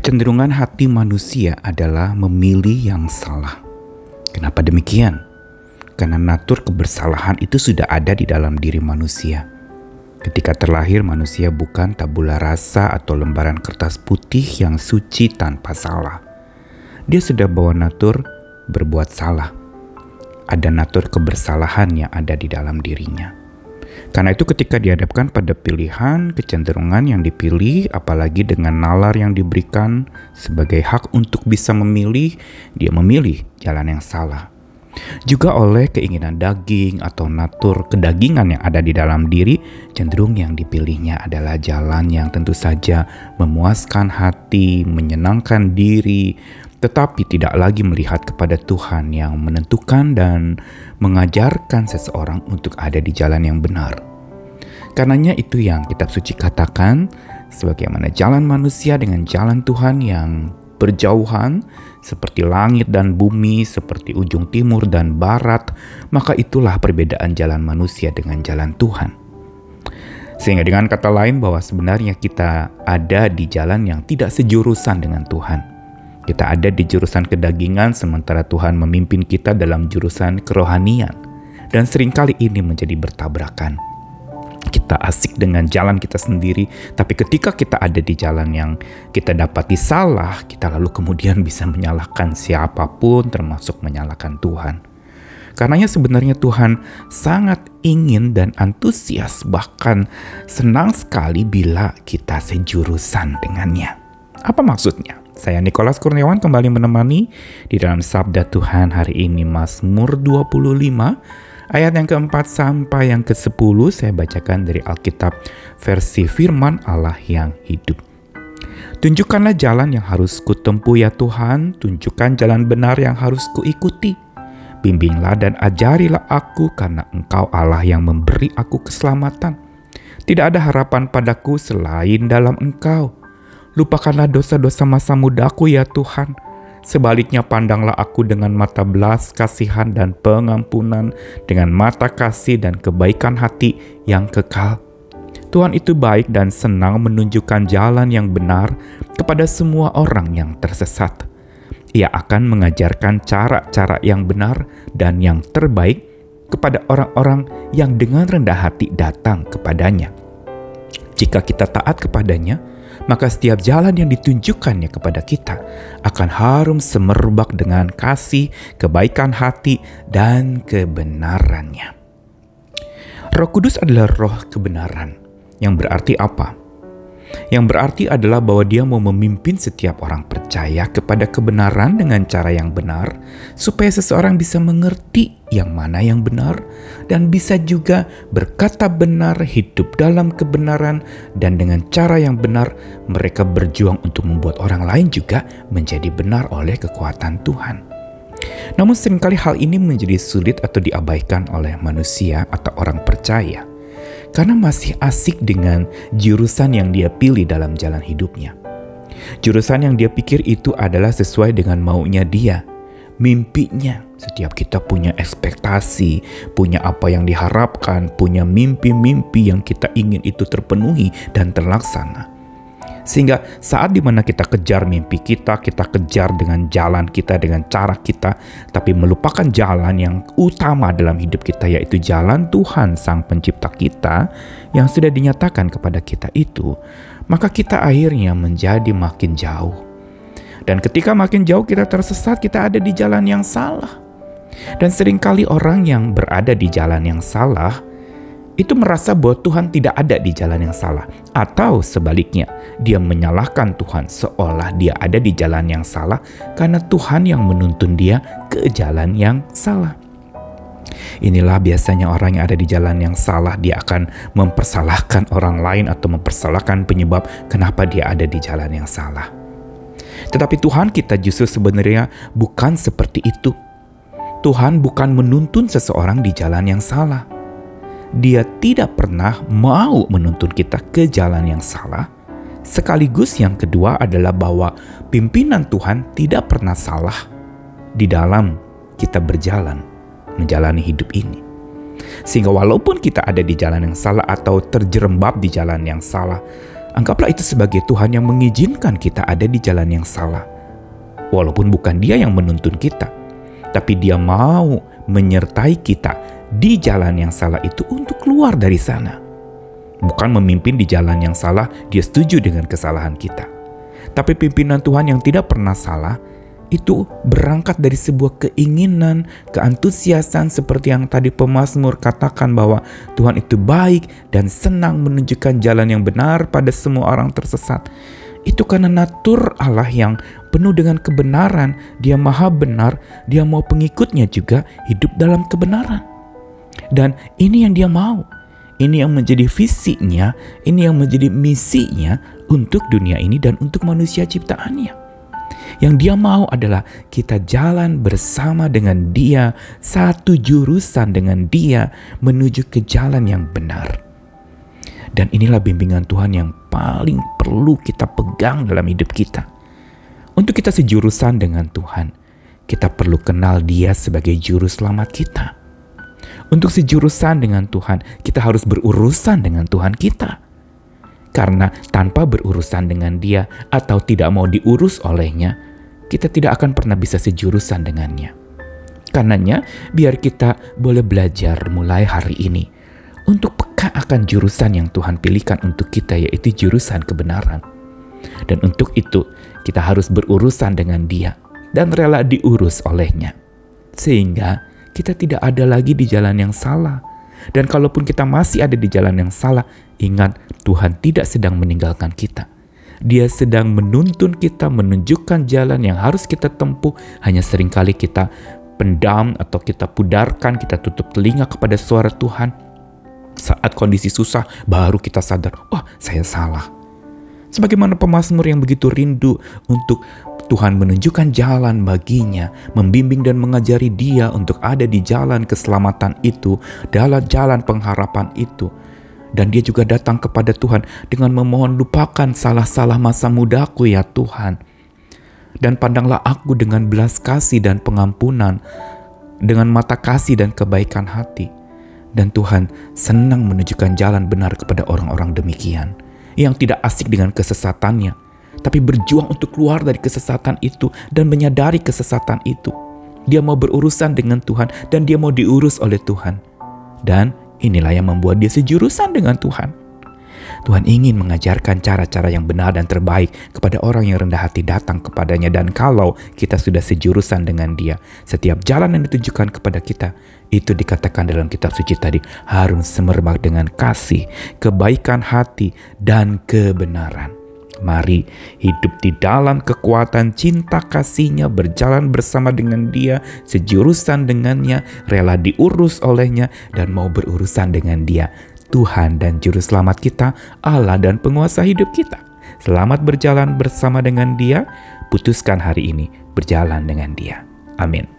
Kecenderungan hati manusia adalah memilih yang salah. Kenapa demikian? Karena natur kebersalahan itu sudah ada di dalam diri manusia. Ketika terlahir, manusia bukan tabula rasa atau lembaran kertas putih yang suci tanpa salah. Dia sudah bawa natur berbuat salah. Ada natur kebersalahan yang ada di dalam dirinya. Karena itu ketika dihadapkan pada pilihan, kecenderungan yang dipilih, apalagi dengan nalar yang diberikan sebagai hak untuk bisa memilih, dia memilih jalan yang salah. Juga oleh keinginan daging atau natur kedagingan yang ada di dalam diri, cenderung yang dipilihnya adalah jalan yang tentu saja memuaskan hati, menyenangkan diri, tetapi tidak lagi melihat kepada Tuhan yang menentukan dan mengajarkan seseorang untuk ada di jalan yang benar. Karenanya itu yang kitab suci katakan, sebagaimana jalan manusia dengan jalan Tuhan yang berjauhan, seperti langit dan bumi, seperti ujung timur dan barat, maka itulah perbedaan jalan manusia dengan jalan Tuhan. Sehingga dengan kata lain bahwa sebenarnya kita ada di jalan yang tidak sejurusan dengan Tuhan. Kita ada di jurusan kedagingan sementara Tuhan memimpin kita dalam jurusan kerohanian. Dan seringkali ini menjadi bertabrakan. Kita asik dengan jalan kita sendiri, tapi ketika kita ada di jalan yang kita dapati salah, kita lalu kemudian bisa menyalahkan siapapun termasuk menyalahkan Tuhan. Karenanya sebenarnya Tuhan sangat ingin dan antusias, bahkan senang sekali bila kita sejurusan dengannya. Apa maksudnya? Saya Nikolas Kurniawan kembali menemani di dalam Sabda Tuhan hari ini, Mazmur 25 ayat yang keempat sampai yang ke-10. Saya bacakan dari Alkitab versi Firman Allah yang hidup. Tunjukkanlah jalan yang harus kutempuh ya Tuhan, tunjukkan jalan benar yang harus kuikuti. Bimbinglah dan ajarilah aku, karena Engkau Allah yang memberi aku keselamatan. Tidak ada harapan padaku selain dalam Engkau. Lupakanlah dosa-dosa masa mudaku ya Tuhan. Sebaliknya pandanglah aku dengan mata belas kasihan dan pengampunan, dengan mata kasih dan kebaikan hati yang kekal. Tuhan itu baik dan senang menunjukkan jalan yang benar kepada semua orang yang tersesat. Ia akan mengajarkan cara-cara yang benar dan yang terbaik kepada orang-orang yang dengan rendah hati datang kepadanya. Jika kita taat kepadanya, maka setiap jalan yang ditunjukkannya kepada kita akan harum semerbak dengan kasih, kebaikan hati, dan kebenarannya. Roh Kudus adalah roh kebenaran. Yang berarti apa? Yang berarti adalah bahwa dia mau memimpin setiap orang percaya kepada kebenaran dengan cara yang benar, supaya seseorang bisa mengerti yang mana yang benar, dan bisa juga berkata benar, hidup dalam kebenaran, dan dengan cara yang benar mereka berjuang untuk membuat orang lain juga menjadi benar oleh kekuatan Tuhan. Namun seringkali hal ini menjadi sulit atau diabaikan oleh manusia atau orang percaya, karena masih asik dengan jurusan yang dia pilih dalam jalan hidupnya. Jurusan yang dia pikir itu adalah sesuai dengan maunya dia, mimpinya. Setiap kita punya ekspektasi, punya apa yang diharapkan, punya mimpi-mimpi yang kita ingin itu terpenuhi dan terlaksana. Sehingga saat dimana kita kejar mimpi kita kejar dengan jalan kita, dengan cara kita, tapi melupakan jalan yang utama dalam hidup kita, yaitu jalan Tuhan Sang Pencipta kita yang sudah dinyatakan kepada kita itu, maka kita akhirnya menjadi makin jauh. Dan ketika makin jauh kita tersesat, kita ada di jalan yang salah. Dan seringkali orang yang berada di jalan yang salah itu merasa bahwa Tuhan tidak ada di jalan yang salah. Atau sebaliknya, dia menyalahkan Tuhan seolah dia ada di jalan yang salah karena Tuhan yang menuntun dia ke jalan yang salah. Inilah biasanya orang yang ada di jalan yang salah, dia akan mempersalahkan orang lain atau mempersalahkan penyebab kenapa dia ada di jalan yang salah. Tetapi Tuhan kita justru sebenarnya bukan seperti itu. Tuhan bukan menuntun seseorang di jalan yang salah. Dia tidak pernah mau menuntun kita ke jalan yang salah. Sekaligus yang kedua adalah bahwa pimpinan Tuhan tidak pernah salah di dalam kita berjalan, menjalani hidup ini. Sehingga walaupun kita ada di jalan yang salah atau terjerembab di jalan yang salah, Anggaplah itu sebagai Tuhan yang mengizinkan kita ada di jalan yang salah. Walaupun bukan Dia yang menuntun kita, tapi Dia mau menyertai kita di jalan yang salah itu untuk keluar dari sana. Bukan memimpin di jalan yang salah, Dia setuju dengan kesalahan kita. Tapi pimpinan Tuhan yang tidak pernah salah, itu berangkat dari sebuah keinginan, keantusiasan seperti yang tadi pemazmur katakan bahwa Tuhan itu baik dan senang menunjukkan jalan yang benar pada semua orang tersesat. Itu karena natur Allah yang penuh dengan kebenaran. Dia maha benar, Dia mau pengikutnya juga hidup dalam kebenaran. Dan ini yang Dia mau. Ini yang menjadi visinya, ini yang menjadi misinya untuk dunia ini dan untuk manusia ciptaannya. Yang Dia mau adalah kita jalan bersama dengan Dia, satu jurusan dengan Dia menuju ke jalan yang benar. Dan inilah bimbingan Tuhan yang paling perlu kita pegang dalam hidup kita. Untuk kita sejurusan dengan Tuhan, kita perlu kenal Dia sebagai juru selamat kita. Untuk sejurusan dengan Tuhan, kita harus berurusan dengan Tuhan kita. Karena tanpa berurusan dengan Dia atau tidak mau diurus olehnya, kita tidak akan pernah bisa sejurusan dengannya. Karenanya, biar kita boleh belajar mulai hari ini untuk peka akan jurusan yang Tuhan pilihkan untuk kita, yaitu jurusan kebenaran. Dan untuk itu, kita harus berurusan dengan Dia dan rela diurus olehnya. Sehingga kita tidak ada lagi di jalan yang salah. Dan kalaupun kita masih ada di jalan yang salah, ingat Tuhan tidak sedang meninggalkan kita. Dia sedang menuntun kita, menunjukkan jalan yang harus kita tempuh. Hanya seringkali kita pendam atau kita pudarkan, kita tutup telinga kepada suara Tuhan. Saat kondisi susah, baru kita sadar, oh saya salah. Sebagaimana pemazmur yang begitu rindu untuk Tuhan menunjukkan jalan baginya, membimbing dan mengajari dia untuk ada di jalan keselamatan itu, dalam jalan pengharapan itu. Dan dia juga datang kepada Tuhan dengan memohon, lupakan salah-salah masa mudaku ya Tuhan. Dan pandanglah aku dengan belas kasih dan pengampunan, dengan mata kasih dan kebaikan hati. Dan Tuhan senang menunjukkan jalan benar kepada orang-orang demikian, yang tidak asik dengan kesesatannya, tapi berjuang untuk keluar dari kesesatan itu dan menyadari kesesatan itu. Dia mau berurusan dengan Tuhan dan dia mau diurus oleh Tuhan. Dan inilah yang membuat dia sejurusan dengan Tuhan. Tuhan ingin mengajarkan cara-cara yang benar dan terbaik kepada orang yang rendah hati datang kepadanya. Dan kalau kita sudah sejurusan dengan Dia, setiap jalan yang ditujukan kepada kita, itu dikatakan dalam kitab suci tadi, harus semerbak dengan kasih, kebaikan hati, dan kebenaran. Mari hidup di dalam kekuatan cinta kasih-Nya, berjalan bersama dengan Dia, sejurusan dengannya, rela diurus olehnya, dan mau berurusan dengan Dia, Tuhan dan Juru Selamat kita, Allah dan penguasa hidup kita. Selamat berjalan bersama dengan Dia, putuskan hari ini berjalan dengan Dia. Amin.